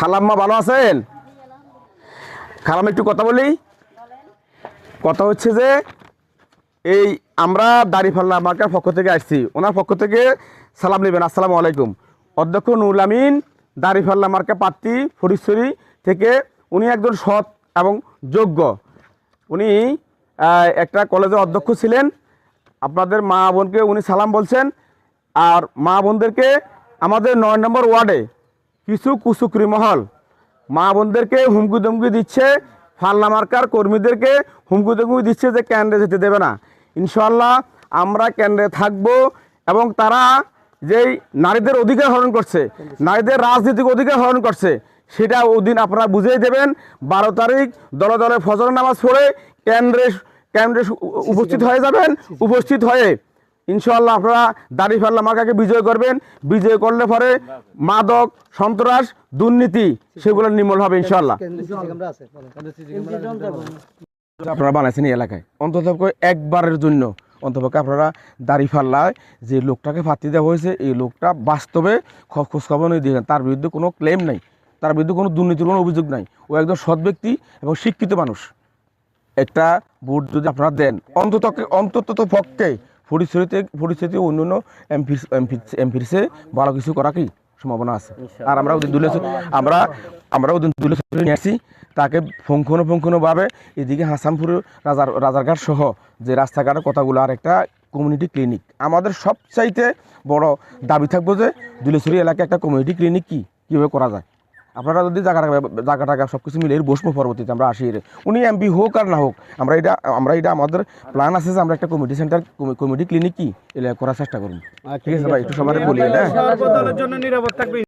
খালাম্মা ভালো আছেন? খালাম একটু কথা বলি। কথা হচ্ছে যে এই আমরা দাঁড়িপাল্লা মার্কার পক্ষ থেকে আসছি, ওনার পক্ষ থেকে সালাম নেবেন। আসসালামু আলাইকুম। অধ্যক্ষ নুরুল আমিন দাঁড়িপাল্লা মার্কা প্রার্থী ফটিকছড়ি থেকে। উনি একজন সৎ এবং যোগ্য। উনি একটা কলেজের অধ্যক্ষ ছিলেন। আপনাদের মা বোনকে উনি সালাম বলছেন। আর মা বোনদেরকে আমাদের 9 নম্বর ওয়ার্ডে কিছু কুচক্রী মহল মা বোনদেরকে হুমকি ধমকি দিচ্ছে, ফাল্লা মার্কার কর্মীদেরকে হুমকি ধমকি দিচ্ছে যে কেন্দ্রে যেতে দেবে না। ইনশাআল্লাহ আমরা কেন্দ্রে থাকব এবং তারা যেই নারীদের অধিকার হরণ করছে, নারীদের রাজনৈতিক অধিকার হরণ করছে, সেটা ওদিন আপনারা বুঝিয়ে দেবেন। 12 তারিখ দলে দলে ফজর নামাজ পড়ে কেন্দ্রে উপস্থিত হয়ে যাবেন। উপস্থিত হয়ে ইনশাআল্লাহ আপনারা দাঁড়িপাল্লা মার্কাকে বিজয় করবেন। বিজয় করলে পরে মাদক, সন্ত্রাস, দুর্নীতি সেগুলো নির্মূল হবে ইনশাআল্লাহ। আপনারা বানাইছেন এই এলাকায় অন্তত একবারের জন্য অন্তপক্ষে আপনারা দাঁড়িপাল্লায় যে লোকটাকে ফাঁকি দেওয়া হয়েছে, এই লোকটা বাস্তবে খোঁজখবর নিয়ে দিয়েছেন। তার বিরুদ্ধে কোনো ক্লেম নাই, তার বিরুদ্ধে কোনো দুর্নীতির কোনো অভিযোগ নাই। ও একজন সৎ ব্যক্তি এবং শিক্ষিত মানুষ। একটা ভোট যদি আপনারা দেন অন্তত পক্ষে ফটিকছড়িতে অন্যান্য এমপির চেয়ে ভালো কিছু করা কি সম্ভাবনা আছে। আর আমরা ওদের দুলে নিয়ে আসছি তাকে পুঙ্খানুপুঙ্খভাবে এদিকে হাসানপুর রাজারঘাট সহ যে রাস্তাঘাটের কথাগুলো আর একটা কমিউনিটি ক্লিনিক। আমাদের সবচাইতে বড় দাবি থাকবো যে দুলেশ্বরী এলাকায় একটা কমিউনিটি ক্লিনিক কীভাবে করা যায়। আপনারা যদি জায়গা টাকা সব কিছু মিলে বসবো, পরবর্তীতে আমরা আসি। উনি এমপি হোক আর না হোক, আমরা এটা আমাদের প্ল্যান আছে যে আমরা একটা কমিউনিটি সেন্টার, কমিউনিটি ক্লিনিক এলাকা করার চেষ্টা করুন। ঠিক আছে ভাই, একটু সবাই বলি।